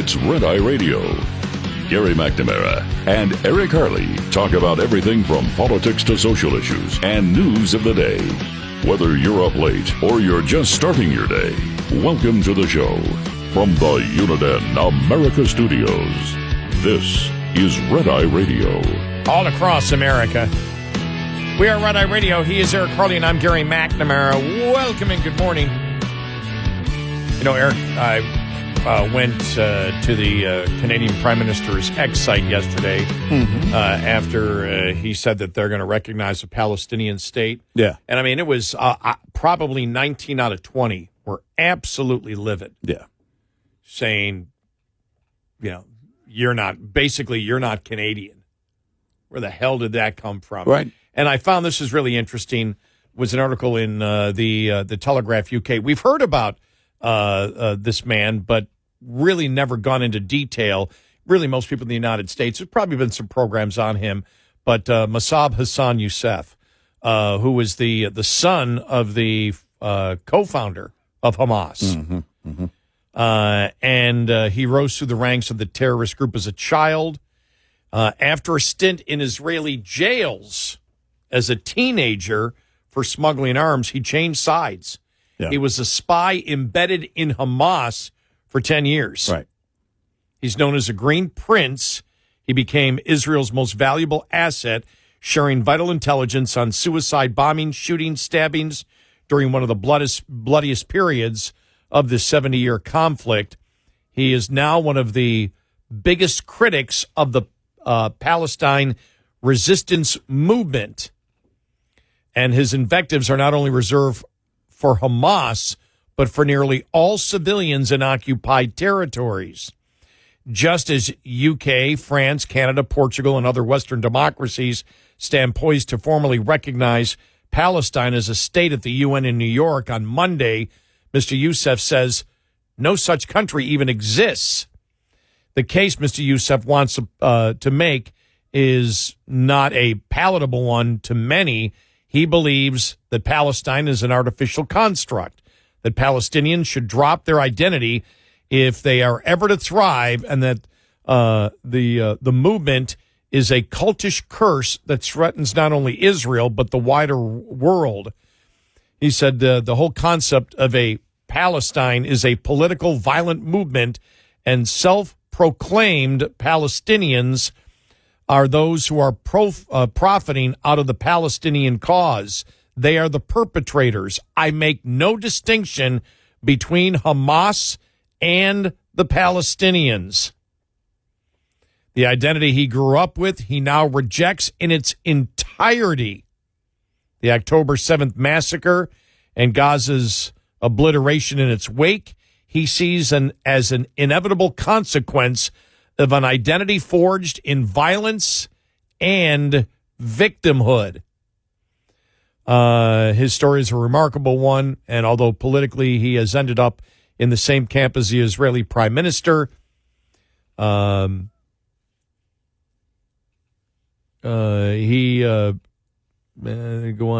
It's Red Eye Radio. Gary McNamara and Eric Harley talk about everything from politics to social issues and news of the day. Whether you're up late or you're just starting your day, welcome to the show. From the Uniden America Studios, this is Red Eye Radio. All across America. We are Red Eye Radio. He is Eric Harley, and I'm Gary McNamara. Welcome and good morning. You know, Eric, I went to the Canadian Prime Minister's X site yesterday after he said that they're going to recognize a Palestinian state. Yeah. And, I mean, it was probably 19 out of 20 were absolutely livid. Yeah. Saying, you know, you're not Canadian. Where the hell did that come from? Right. And I found this is really interesting. Was an article in the Telegraph UK. We've heard about this man, but really never gone into detail. Really, most people in the United States, there's probably been some programs on him, but Mossab Hassan Youssef, who was the son of the co-founder of Hamas. And he rose through the ranks of the terrorist group as a child. After a stint in Israeli jails as a teenager for smuggling arms, he changed sides. Yeah. He was a spy embedded in Hamas for 10 years. Right. He's known as a Green Prince. He became Israel's most valuable asset, sharing vital intelligence on suicide bombings, shootings, stabbings during one of the bloodiest periods of this 70-year conflict. He is now one of the biggest critics of the Palestine resistance movement. And his invectives are not only reserved for Hamas, but for nearly all civilians in occupied territories. Just as UK, France, Canada, Portugal, and other Western democracies stand poised to formally recognize Palestine as a state at the UN in New York on Monday, Mr. Youssef says no such country even exists. The case Mr. Youssef wants to make is not a palatable one to many. He believes that Palestine is an artificial construct, that Palestinians should drop their identity if they are ever to thrive, and that the movement is a cultish curse that threatens not only Israel but the wider world. He said the whole concept of a Palestine is a political, violent movement, and self-proclaimed Palestinians are those who are profiting out of the Palestinian cause. They are the perpetrators. I make no distinction between Hamas and the Palestinians. The identity he grew up with, he now rejects in its entirety. The October 7th massacre and Gaza's obliteration in its wake, he sees as an inevitable consequence of an identity forged in violence and victimhood. His story is a remarkable one, and although politically he has ended up in the same camp as the Israeli prime minister, go on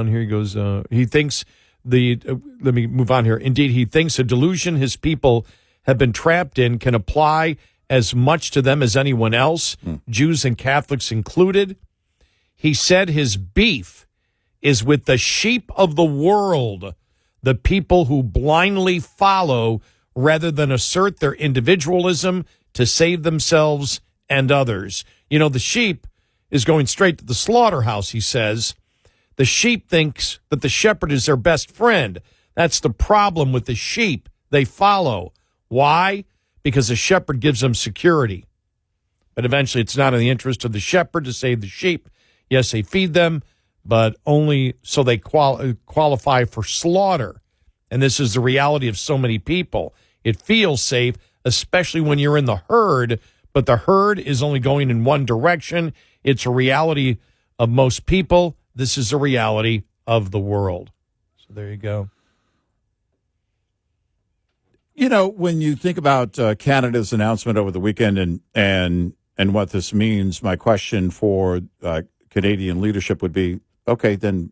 here. He goes, he thinks let me move on here. Indeed, he thinks a delusion his people have been trapped in can apply as much to them as anyone else, Jews and Catholics included. He said his beef is with the sheep of the world, the people who blindly follow rather than assert their individualism to save themselves and others. You know, the sheep is going straight to the slaughterhouse, he says. The sheep thinks that the shepherd is their best friend. That's the problem with the sheep. They follow. Why? Because the shepherd gives them security. But eventually it's not in the interest of the shepherd to save the sheep. Yes, they feed them, but only so they qualify for slaughter. And this is the reality of so many people. It feels safe, especially when you're in the herd, but the herd is only going in one direction. It's a reality of most people. This is a reality of the world. So there you go. You know, when you think about Canada's announcement over the weekend and what this means, my question for Canadian leadership would be, okay, then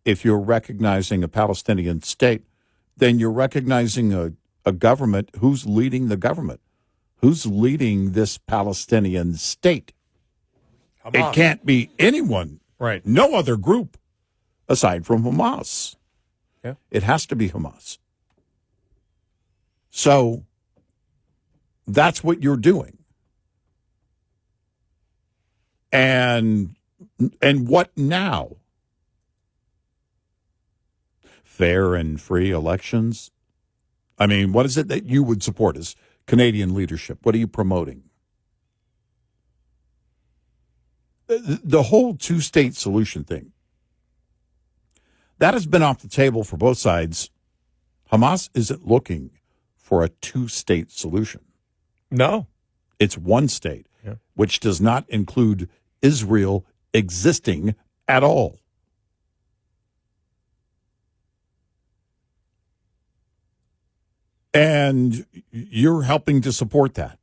if you're recognizing a Palestinian state, then you're recognizing a government. Who's leading the government? Who's leading this Palestinian state? Hamas. It can't be anyone. Right. No other group aside from Hamas. Yeah. It has to be Hamas. So that's what you're doing. And what now? Fair and free elections? I mean, what is it that you would support as Canadian leadership? What are you promoting? The whole two-state solution thing, that has been off the table for both sides. Hamas isn't looking for a two-state solution. No. It's one state, which does not include Israel existing at all. And you're helping to support that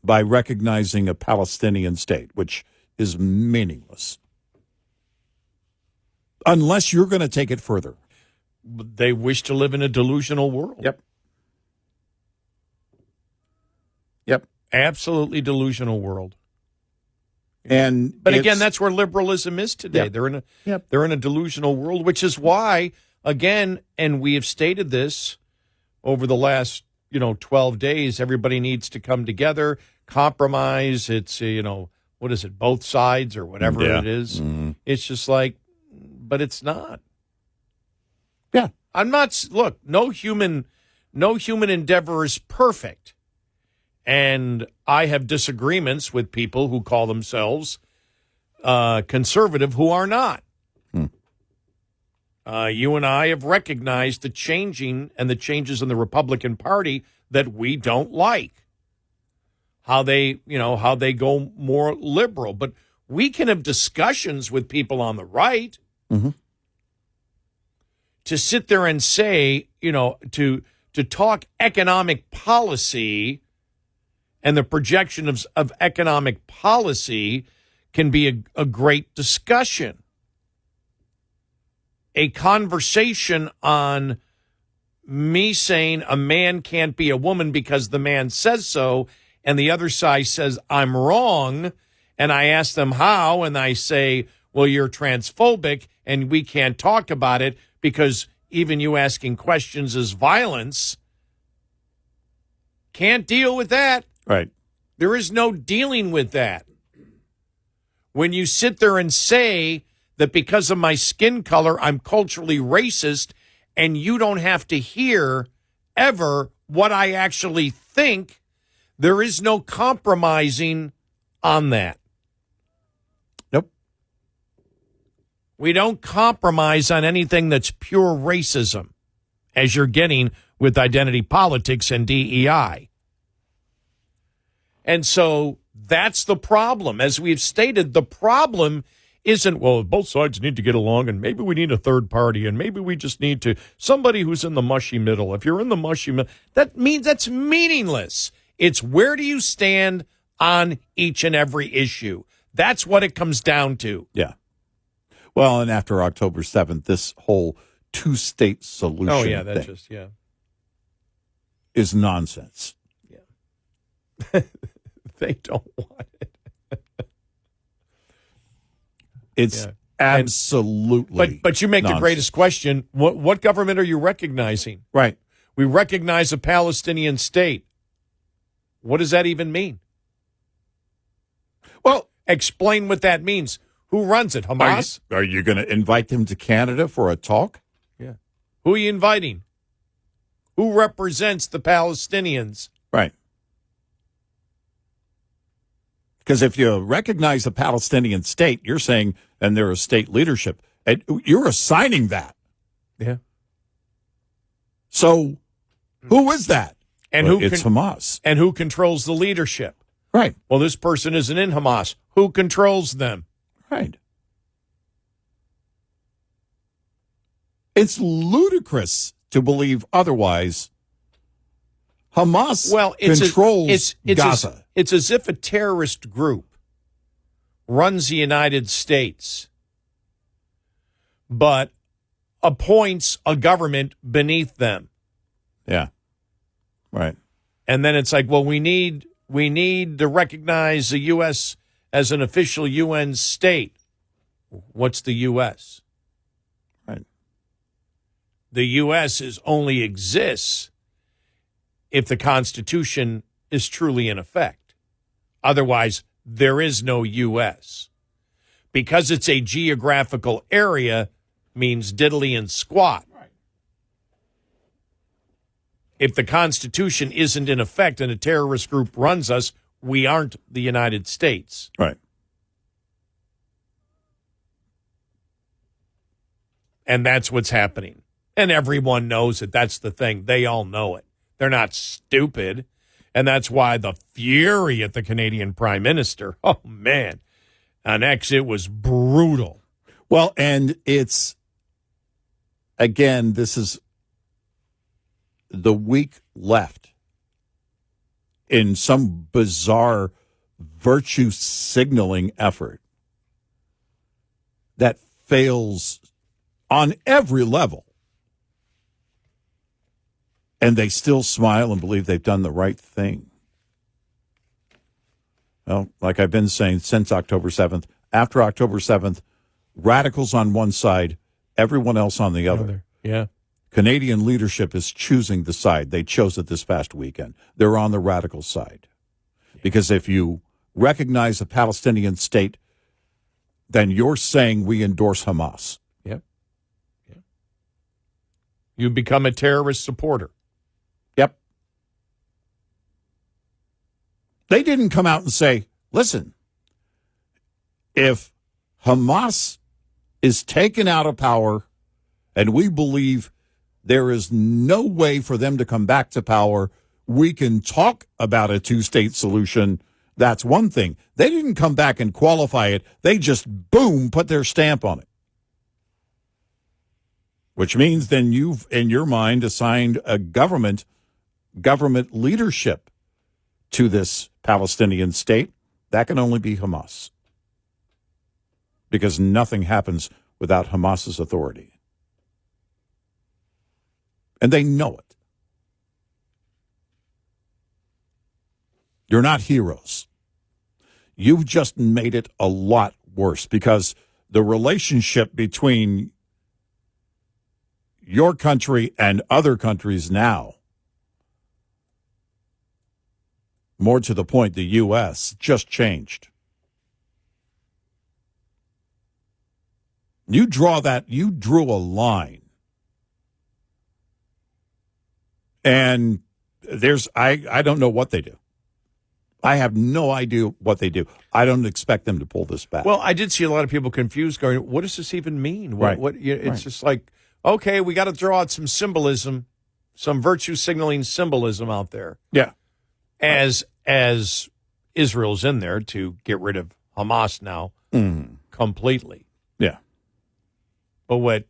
by recognizing a Palestinian state, which is meaningless. Unless you're going to take it further. They wish to live in a delusional world. Yep. Absolutely delusional world. But again, that's where liberalism is today. Yep. They're in a delusional world, which is why, again, and we have stated this over the last 12 days, everybody needs to come together, compromise. It's what is it, both sides or whatever it is. Mm-hmm. It's just like, but it's not. Yeah. I'm not. Look, no human endeavor is perfect. And I have disagreements with people who call themselves conservative who are not. You and I have recognized the changes in the Republican Party that we don't like. How they go more liberal. But we can have discussions with people on the right. Mm-hmm. To sit there and say, to talk economic policy and the projection of economic policy can be a great discussion. A conversation on me saying a man can't be a woman because the man says so, and the other side says I'm wrong, and I ask them how, and I say, well, you're transphobic, and we can't talk about it because even you asking questions is violence. Can't deal with that. Right. There is no dealing with that. When you sit there and say that because of my skin color, I'm culturally racist, and you don't have to hear ever what I actually think, there is no compromising on that. Nope. We don't compromise on anything that's pure racism, as you're getting with identity politics and DEI. And so that's the problem. As we've stated, the problem isn't, well, both sides need to get along, and maybe we need a third party, and maybe we just need somebody who's in the mushy middle. If you're in the mushy middle, that means that's meaningless. It's where do you stand on each and every issue. That's what it comes down to. Yeah. Well, and after October 7th, this whole two-state solution thing is nonsense. Yeah. They don't want it. It's absolutely But you make nonsense. the greatest question. What government are you recognizing? Right. We recognize a Palestinian state. What does that even mean? Well, explain what that means. Who runs it? Hamas? Are you going to invite them to Canada for a talk? Yeah. Who are you inviting? Who represents the Palestinians? Right. Because if you recognize the Palestinian state, you're saying, and they're a state leadership, and you're assigning that. Yeah. So who is that? And it's Hamas. And who controls the leadership? Right. Well, this person isn't in Hamas. Who controls them? Right. It's ludicrous to believe otherwise. Hamas controls Gaza. It's as if a terrorist group runs the United States, but appoints a government beneath them. Yeah. Right. And then it's like, well, we need to recognize the U.S. as an official UN state. What's the U.S.? Right. The U.S. only exists if the Constitution is truly in effect. Otherwise, there is no U.S. Because it's a geographical area means diddly and squat. Right. If the Constitution isn't in effect and a terrorist group runs us, we aren't the United States. Right. And that's what's happening. And everyone knows it. That's the thing. They all know it. They're not stupid. And that's why the fury at the Canadian Prime Minister, oh, man, it was brutal. Well, and it's, again, this is the week left in some bizarre virtue signaling effort that fails on every level. And they still smile and believe they've done the right thing. Well, like I've been saying since October 7th, after October 7th, radicals on one side, everyone else on the other. Yeah. Canadian leadership is choosing the side. They chose it this past weekend. They're on the radical side. Because if you recognize the Palestinian state, then you're saying we endorse Hamas. Yep. Yeah. You become a terrorist supporter. Yep. They didn't come out and say, listen, if Hamas is taken out of power and we believe there is no way for them to come back to power, we can talk about a two-state solution. That's one thing. They didn't come back and qualify it. They just, boom, put their stamp on it. Which means then you've, in your mind, assigned a government leadership to this Palestinian state. That can only be Hamas. Because nothing happens without Hamas's authority. And they know it. You're not heroes. You've just made it a lot worse because the relationship between your country and other countries now, more to the point, the U.S., just changed. You drew a line. And I don't know what they do. I have no idea what they do. I don't expect them to pull this back. Well, I did see a lot of people confused going, what does this even mean? Right. It's just like, okay, we got to throw out some symbolism, some virtue signaling symbolism out there. Yeah. As Israel's in there to get rid of Hamas now completely. Yeah. But what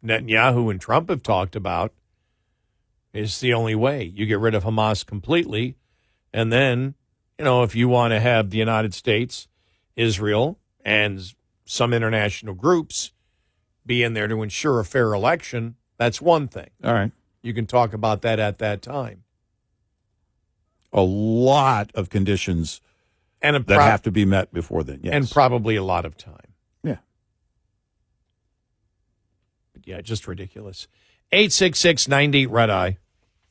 Netanyahu and Trump have talked about is the only way. You get rid of Hamas completely, and then, if you want to have the United States, Israel, and some international groups be in there to ensure a fair election, that's one thing. All right. You can talk about that at that time. A lot of conditions that have to be met before then, yes. And probably a lot of time. Yeah. But yeah, just ridiculous. 866-98-RED-EYE.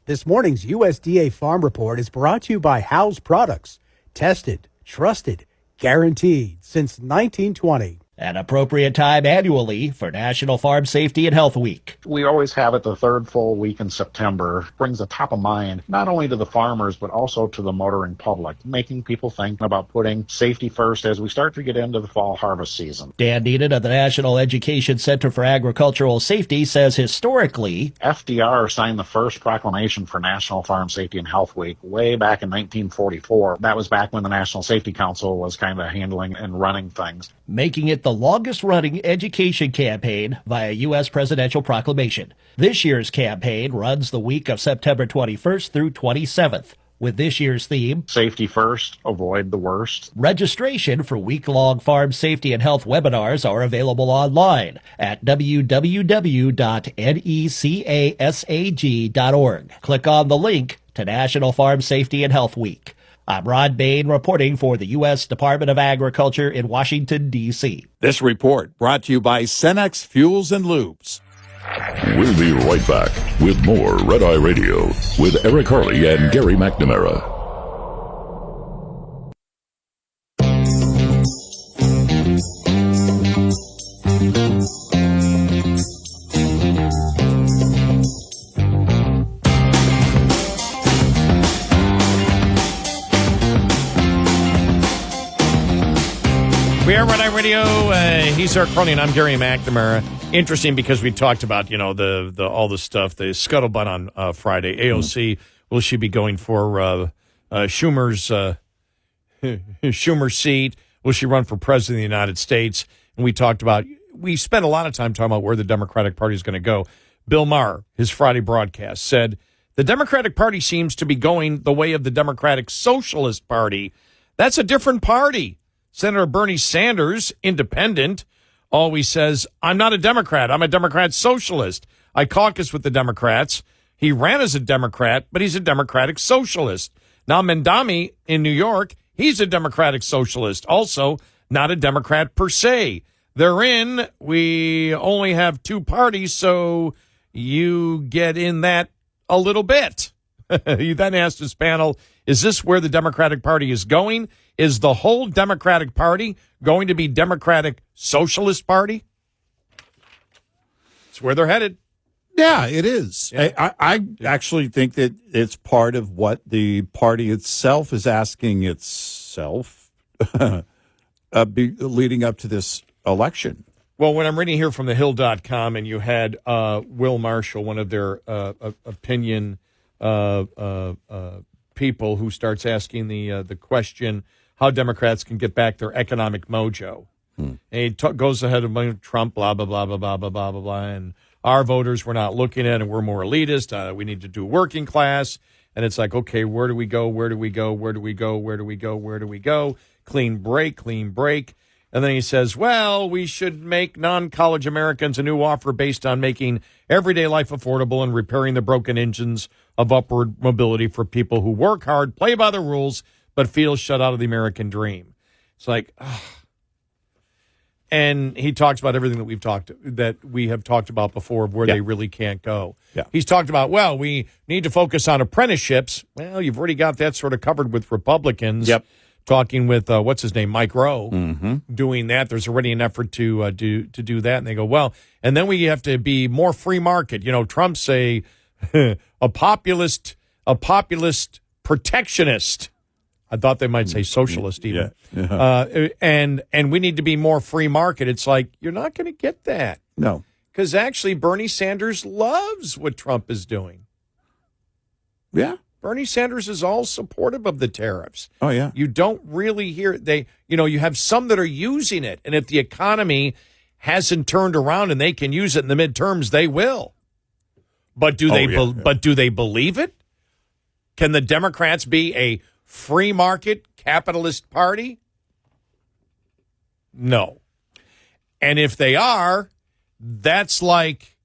This morning's USDA Farm Report is brought to you by House Products. Tested, trusted, guaranteed since 1920. An appropriate time annually for National Farm Safety and Health Week. We always have it the third full week in September. Brings a top of mind, not only to the farmers, but also to the motoring public, making people think about putting safety first as we start to get into the fall harvest season. Dan Needham of the National Education Center for Agricultural Safety says historically, FDR signed the first proclamation for National Farm Safety and Health Week way back in 1944. That was back when the National Safety Council was kind of handling and running things. Making it the longest-running education campaign via U.S. presidential proclamation. This year's campaign runs the week of September 21st through 27th, with this year's theme, Safety First, Avoid the Worst. Registration for week-long farm safety and health webinars are available online at www.necasag.org. Click on the link to National Farm Safety and Health Week. I'm Rod Bain reporting for the U.S. Department of Agriculture in Washington, D.C. This report brought to you by Cenex Fuels and Lubes. We'll be right back with more Red Eye Radio with Eric Harley and Gary McNamara. We are Red Eye Radio. He's Eric Harley, and I'm Gary McNamara. Interesting because we talked about, the all the stuff, the scuttlebutt on Friday. AOC, will she be going for Schumer's seat? Will she run for president of the United States? And we spent a lot of time talking about where the Democratic Party is going to go. Bill Maher, his Friday broadcast, said, the Democratic Party seems to be going the way of the Democratic Socialist Party. That's a different party. Senator Bernie Sanders, independent, always says, I'm not a Democrat. I'm a Democrat socialist. I caucus with the Democrats. He ran as a Democrat, but he's a Democratic socialist. Now, Mendami in New York, he's a Democratic socialist, also not a Democrat per se. We only have two parties, so you get in that a little bit. He then asked his panel, is this where the Democratic Party is going? Is the whole Democratic Party going to be Democratic Socialist Party? It's where they're headed. Yeah, it is. Yeah. I actually think that it's part of what the party itself is asking itself leading up to this election. Well, when I'm reading here from thehill.com, and you had Will Marshall, one of their opinion people, who starts asking the question how Democrats can get back their economic mojo. And he goes ahead of Trump, blah, blah, blah, blah, blah, blah, blah, blah, blah, and our voters we're not looking at, and we're more elitist. We need to do working class. And it's like, okay, where do we go? Where do we go? Where do we go? Where do we go? Where do we go? Clean break, clean break. And then he says, well, we should make non-college Americans a new offer based on making everyday life affordable and repairing the broken engines of upward mobility for people who work hard, play by the rules, but feel shut out of the American dream. It's like, and he talks about everything that we have talked about before of where they really can't go. Yeah. He's talked about, well, we need to focus on apprenticeships. Well, you've already got that sort of covered with Republicans. Yep. Talking with, what's his name, Mike Rowe, doing that. There's already an effort to do that. And they go, well, and then we have to be more free market. Trump's a populist protectionist. I thought they might say socialist even. Yeah. And we need to be more free market. It's like, you're not going to get that. No. Because actually Bernie Sanders loves what Trump is doing. Yeah. Bernie Sanders is all supportive of the tariffs. Oh, yeah. You don't really hear you have some that are using it. And if the economy hasn't turned around and they can use it in the midterms, they will. But do they believe it? Can the Democrats be a free market capitalist party? No. And if they are, that's like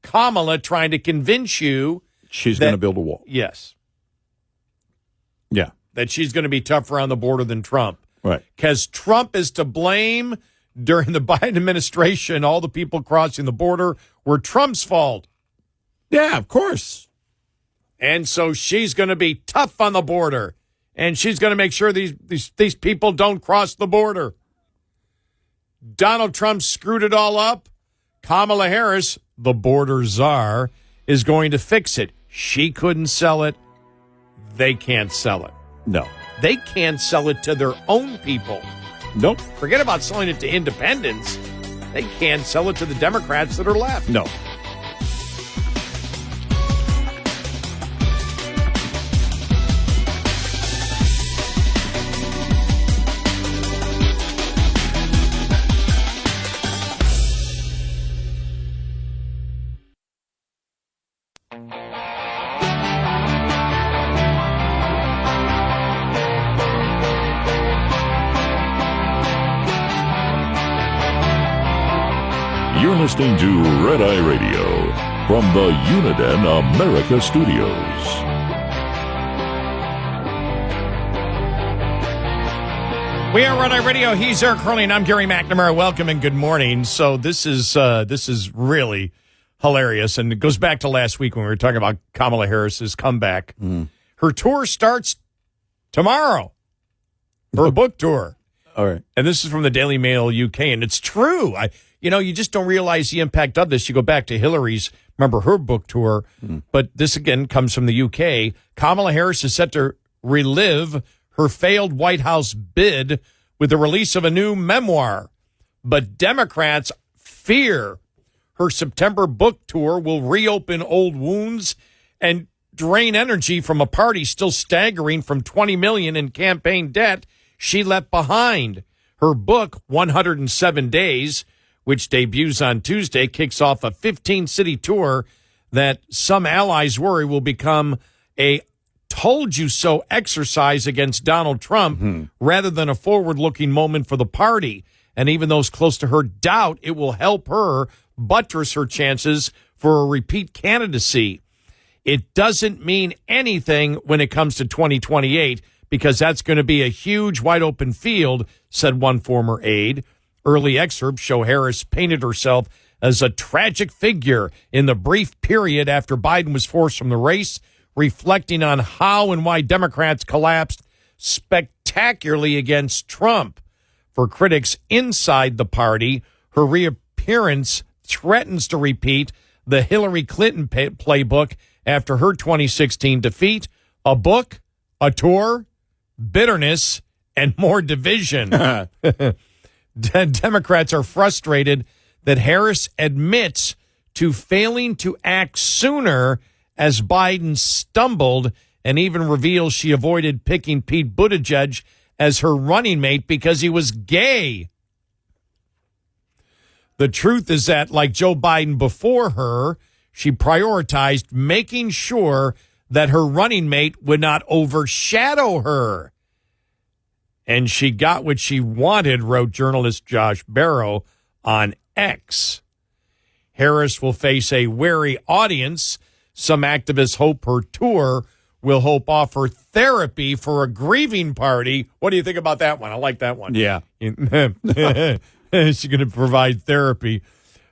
Kamala trying to convince you she's going to build a wall. Yes. Yeah. That she's going to be tougher on the border than Trump. Right. Because Trump is to blame during the Biden administration. All the people crossing the border were Trump's fault. Yeah, of course. And so she's going to be tough on the border. And she's going to make sure these people don't cross the border. Donald Trump screwed it all up. Kamala Harris, the border czar, is going to fix it. She couldn't sell it. They can't sell it. No. They can't sell it to their own people. Nope. Forget about selling it to independents. They can't sell it to the Democrats that are left. No. You're listening to Red Eye Radio from the Uniden America Studios. We are Red Eye Radio. He's Eric Hurley, and I'm Gary McNamara. Welcome and good morning. So this is really hilarious, and it goes back to last week when we were talking about Kamala Harris's comeback. Her tour starts tomorrow. Her book tour. All right. And this is from the Daily Mail UK, and it's true. You just don't realize the impact of this. You go back to Hillary's, remember her book tour, but this again comes from the UK. Kamala Harris is set to relive her failed White House bid with the release of a new memoir. But Democrats fear her September book tour will reopen old wounds and drain energy from a party still staggering from $20 million in campaign debt she left behind. Her book, 107 Days, which debuts on Tuesday, kicks off a 15-city tour that some allies worry will become a told-you-so exercise against Donald Trump rather than a forward-looking moment for the party. And even those close to her doubt it will help her buttress her chances for a repeat candidacy. It doesn't mean anything when it comes to 2028 because that's going to be a huge wide-open field, said one former aide. Early excerpts show Harris painted herself as a tragic figure in the brief period after Biden was forced from the race, reflecting on how and why Democrats collapsed spectacularly against Trump. For critics inside the party, her reappearance threatens to repeat the Hillary Clinton playbook after her 2016 defeat: a book, a tour, bitterness, and more division. Democrats are frustrated that Harris admits to failing to act sooner as Biden stumbled, and even reveals she avoided picking Pete Buttigieg as her running mate because he was gay. The truth is that, like Joe Biden before her, she prioritized making sure that her running mate would not overshadow her. And she got what she wanted, wrote journalist Josh Barrow on X. Harris will face a wary audience. Some activists hope her tour will offer therapy for a grieving party. What do you think about that one? I like that one. Yeah. She's going to provide therapy.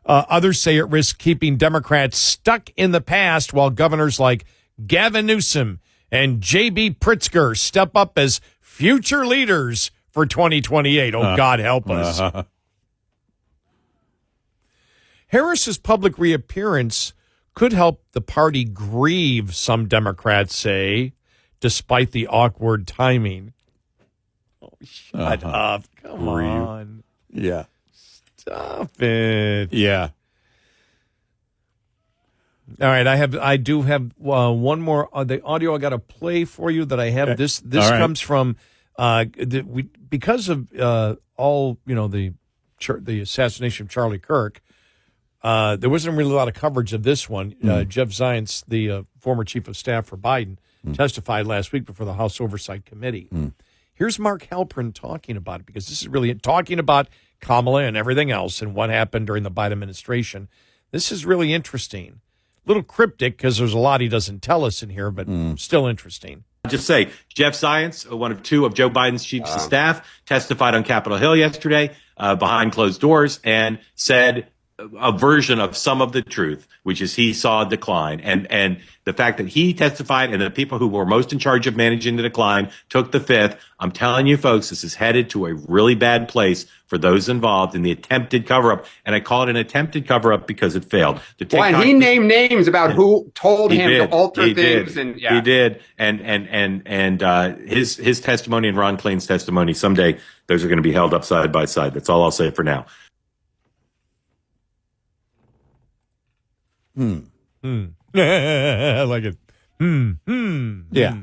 Others say it risks keeping Democrats stuck in the past while governors like Gavin Newsom and J.B. Pritzker step up as future leaders for 2028. Oh, God help us. Harris's public reappearance could help the party grieve, some Democrats say, despite the awkward timing. Oh, shut up. Come on. Yeah. Stop it. Yeah. All right, I do have one more the audio I got to play for you that I have. This comes from because of all the assassination of Charlie Kirk. There wasn't really a lot of coverage of this one. Jeff Zients, the former chief of staff for Biden, testified last week before the House Oversight Committee. Here's Mark Halperin talking about it, because this is really talking about Kamala and everything else and what happened during the Biden administration. This is really interesting. A little cryptic because there's a lot he doesn't tell us in here, but still interesting. Just say, Jeff Zients, one of two of Joe Biden's chiefs of staff, testified on Capitol Hill yesterday behind closed doors and said a version of some of the truth, which is he saw a decline. And the fact that he testified and the people who were most in charge of managing the decline took the fifth. I'm telling you, folks, this is headed to a really bad place for those involved in the attempted cover-up. And I call it an attempted cover-up because it failed. And he named names about who told him to alter things. He did. And his testimony and Ron Klain's testimony, someday those are going to be held up side by side. That's all I'll say for now. I like it. Yeah.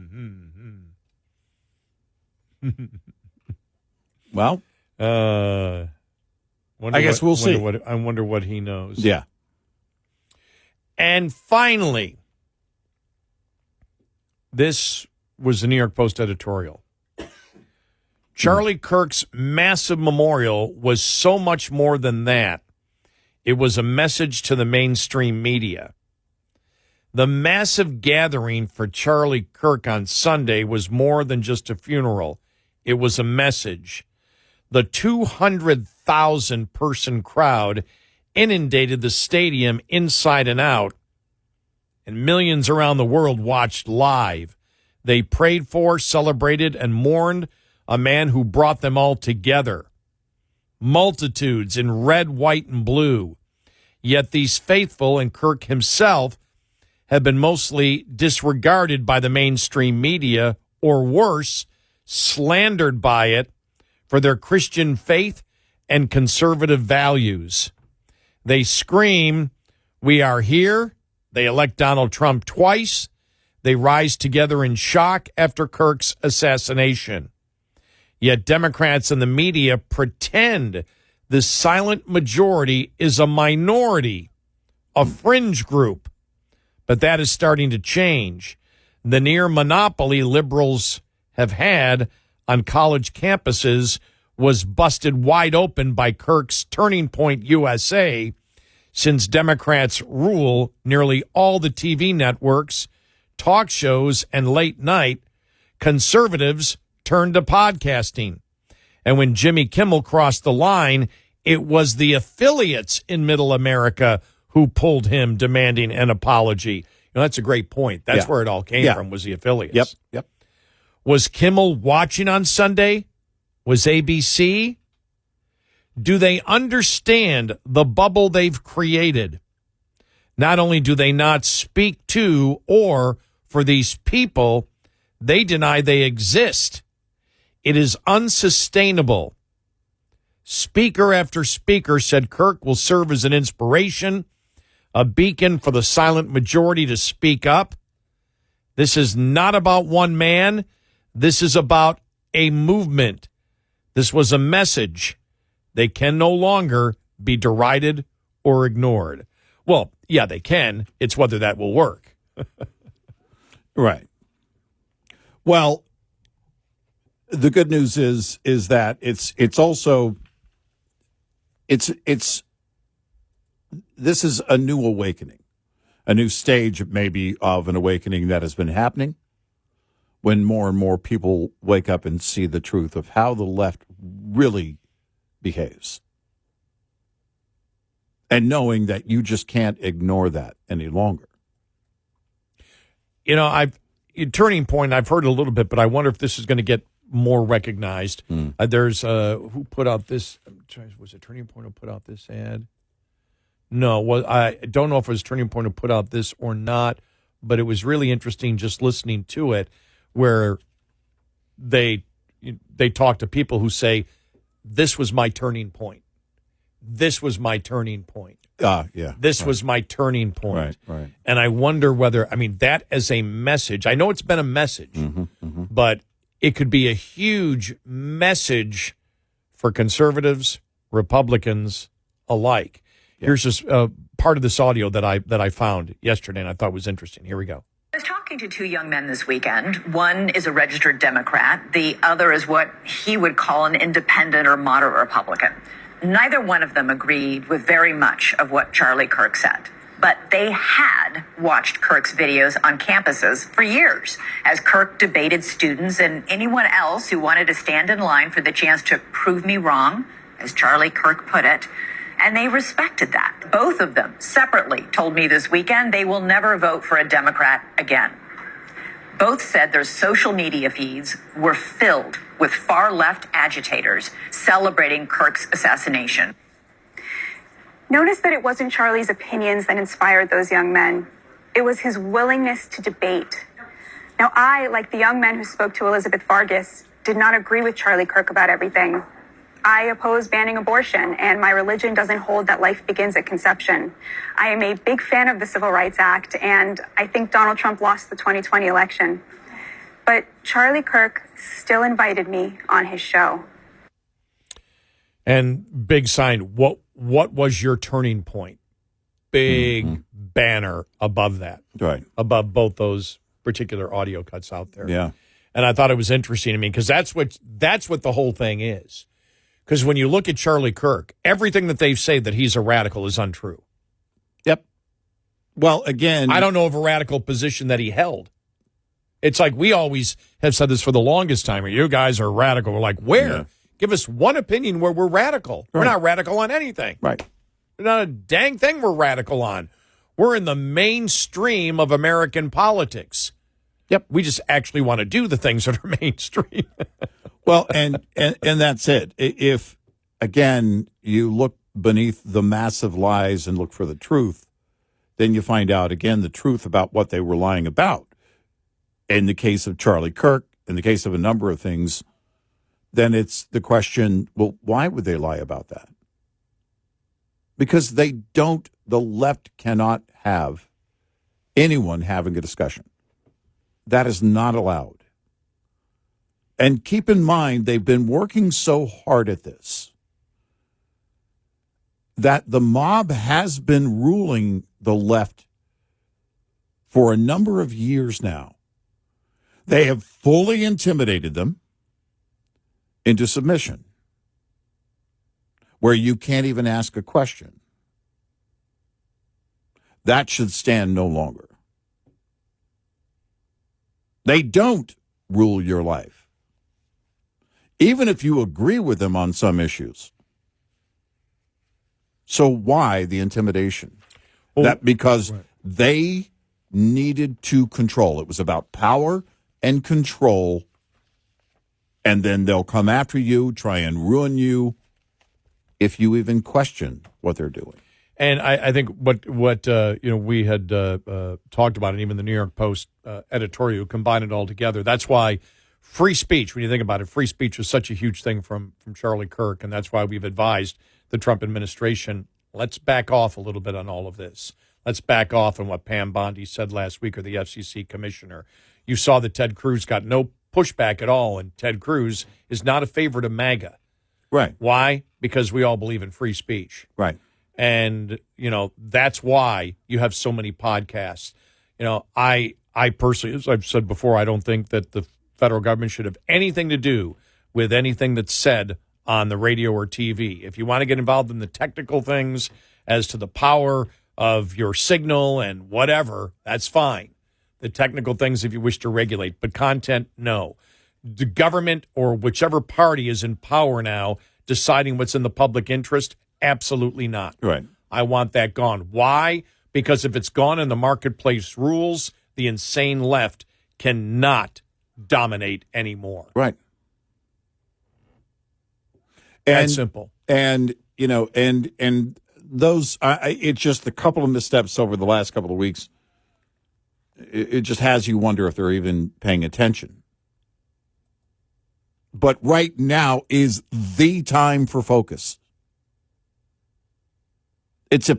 Well, I guess we'll see. I wonder what he knows. Yeah. And finally, this was the New York Post editorial. Charlie Kirk's massive memorial was so much more than that. It was a message to the mainstream media. The massive gathering for Charlie Kirk on Sunday was more than just a funeral. It was a message. The 200,000 person crowd inundated the stadium inside and out, and millions around the world watched live. They prayed for, celebrated, and mourned a man who brought them all together. Multitudes in red, white, and blue. Yet these faithful, and Kirk himself, have been mostly disregarded by the mainstream media, or worse, slandered by it for their Christian faith and conservative values. They scream, "We are here." They elect Donald Trump twice. They rise together in shock after Kirk's assassination. Yet Democrats and the media pretend the silent majority is a minority, a fringe group. But that is starting to change. The near monopoly liberals have had on college campuses was busted wide open by Kirk's Turning Point USA. Since Democrats rule nearly all the TV networks, talk shows, and late night, conservatives turned to podcasting. And when Jimmy Kimmel crossed the line, it was the affiliates in Middle America who pulled him, demanding an apology. You know, that's a great point. That's where it all came from, was the affiliates. Yep. Was Kimmel watching on Sunday? Was ABC? Do they understand the bubble they've created? Not only do they not speak to or for these people, they deny they exist. It is unsustainable. Speaker after speaker said Kirk will serve as an inspiration, a beacon for the silent majority to speak up. This is not about one man. This is about a movement. This was a message. They can no longer be derided or ignored. Well, yeah, they can. It's whether that will work. Right. Well, the good news is that it's also this is a new awakening, a new stage maybe of an awakening that has been happening when more and more people wake up and see the truth of how the left really behaves. And knowing that you just can't ignore that any longer. You know, Turning Point, I've heard a little bit, but I wonder if this is going to get more recognized. There's who put out this? Was it Turning Point who put out this ad? No, well, I don't know if it was Turning Point who put out this or not, but it was really interesting just listening to it, where they talk to people who say, "This was my turning point. This was my turning point. This was my turning point." Right. And I wonder whether, that as a message, I know it's been a message, but it could be a huge message for conservatives, Republicans alike. Here's just part of this audio that I found yesterday, and I thought was interesting. Here we go. I was talking to two young men this weekend. One is a registered Democrat. The other is what he would call an independent or moderate Republican. Neither one of them agreed with very much of what Charlie Kirk said. But they had watched Kirk's videos on campuses for years as Kirk debated students and anyone else who wanted to stand in line for the chance to prove me wrong, as Charlie Kirk put it. And they respected that. Both of them separately told me this weekend they will never vote for a Democrat again. Both said their social media feeds were filled with far-left agitators celebrating Kirk's assassination. Notice that it wasn't Charlie's opinions that inspired those young men. It was his willingness to debate. Now, I, like the young men who spoke to Elizabeth Vargas, did not agree with Charlie Kirk about everything. I oppose banning abortion, and my religion doesn't hold that life begins at conception. I am a big fan of the Civil Rights Act, and I think Donald Trump lost the 2020 election. But Charlie Kirk still invited me on his show. And big sign, what was your turning point? Big banner above that. Right. Above both those particular audio cuts out there. Yeah. And I thought it was interesting, because that's what the whole thing is. Because when you look at Charlie Kirk, everything that they say that he's a radical is untrue. Yep. Well, again, I don't know of a radical position that he held. It's like we always have said this for the longest time. You guys are radical. We're like, where? Yeah. Give us one opinion where we're radical. Right. We're not radical on anything. Right. Not a dang thing we're radical on. We're in the mainstream of American politics. Yep. We just actually want to do the things that are mainstream. Well, and that's it. If, again, you look beneath the massive lies and look for the truth, then you find out, again, the truth about what they were lying about. In the case of Charlie Kirk, in the case of a number of things, then it's the question, well, why would they lie about that? Because the left cannot have anyone having a discussion. That is not allowed. And keep in mind, they've been working so hard at this that the mob has been ruling the left for a number of years now. They have fully intimidated them into submission, where you can't even ask a question. That should stand no longer. They don't rule your life, even if you agree with them on some issues. So why the intimidation? Because they needed to control. It was about power and control, and then they'll come after you, try and ruin you if you even question what they're doing. And I think what we had talked about, and even the New York Post editorial combined it all together. That's why free speech, when you think about it, free speech was such a huge thing from Charlie Kirk, and that's why we've advised the Trump administration, let's back off a little bit on all of this. Let's back off on what Pam Bondi said last week, or the FCC commissioner. You saw that Ted Cruz got no pushback at all, and Ted Cruz is not a favorite of MAGA. Right. Why? Because we all believe in free speech. Right. And, that's why you have so many podcasts. I personally, as I've said before, I don't think that the federal government should have anything to do with anything that's said on the radio or TV. If you want to get involved in the technical things as to the power of your signal and whatever, that's fine. The technical things if you wish to regulate, but content, no. The government or whichever party is in power now deciding what's in the public interest, absolutely not. Right. I want that gone. Why? Because if it's gone and the marketplace rules, the insane left cannot dominate anymore. Right. That's simple. And, and those, it's just a couple of missteps over the last couple of weeks. It just has you wonder if they're even paying attention. But right now is the time for focus. It's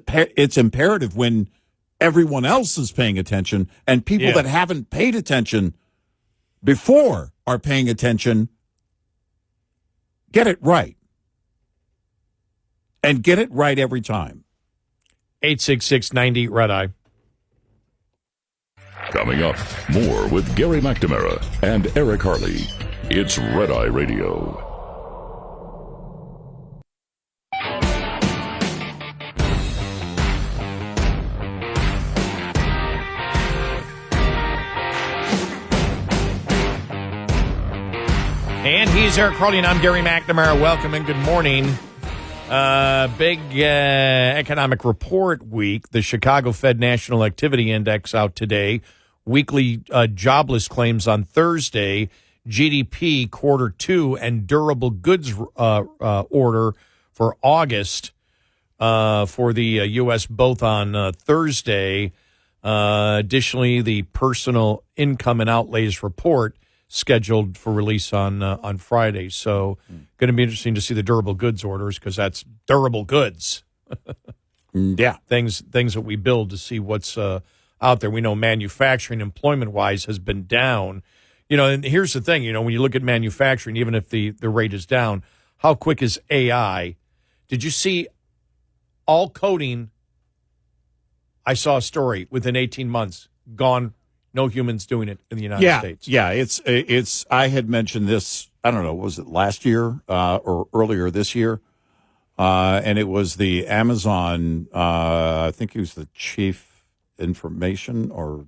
imperative when everyone else is paying attention, and people that haven't paid attention before are paying attention. Get it right. And get it right every time. 866-90 Red Eye. Coming up, more with Gary McNamara and Eric Harley. It's Red Eye Radio. And he's Eric Harley, and I'm Gary McNamara. Welcome and good morning. Big economic report week. The Chicago Fed National Activity Index out today. Weekly jobless claims on Thursday. GDP quarter two and durable goods order for August for the U.S. both on Thursday. Additionally, the personal income and outlays report scheduled for release on Friday. So going to be interesting to see the durable goods orders because that's durable goods. Yeah. Things that we build to see what's out there. We know manufacturing employment-wise has been down. And here's the thing, when you look at manufacturing, even if the rate is down, how quick is AI? Did you see all coding? I saw a story within 18 months, gone. No humans doing it in the United States. Yeah, it's. I had mentioned this. I don't know. Was it last year or earlier this year? And it was the Amazon. I think he was the chief information or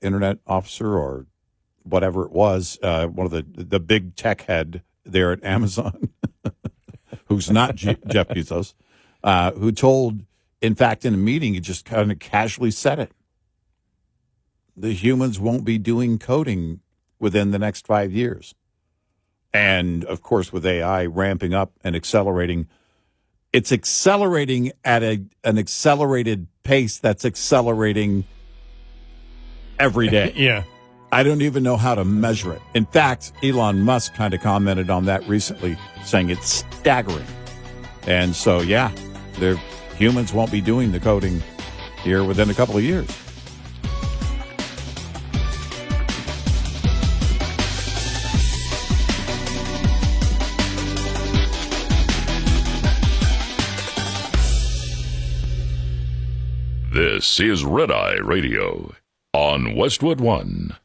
internet officer or whatever it was. One of the big tech head there at Amazon, who's not Jeff Bezos, who told, in fact, in a meeting, he just kind of casually said it. The humans won't be doing coding within the next 5 years. And, of course, with AI ramping up and accelerating, it's accelerating at an accelerated pace that's accelerating every day. Yeah. I don't even know how to measure it. In fact, Elon Musk kind of commented on that recently, saying it's staggering. And so, yeah, humans won't be doing the coding here within a couple of years. This is Red Eye Radio on Westwood One.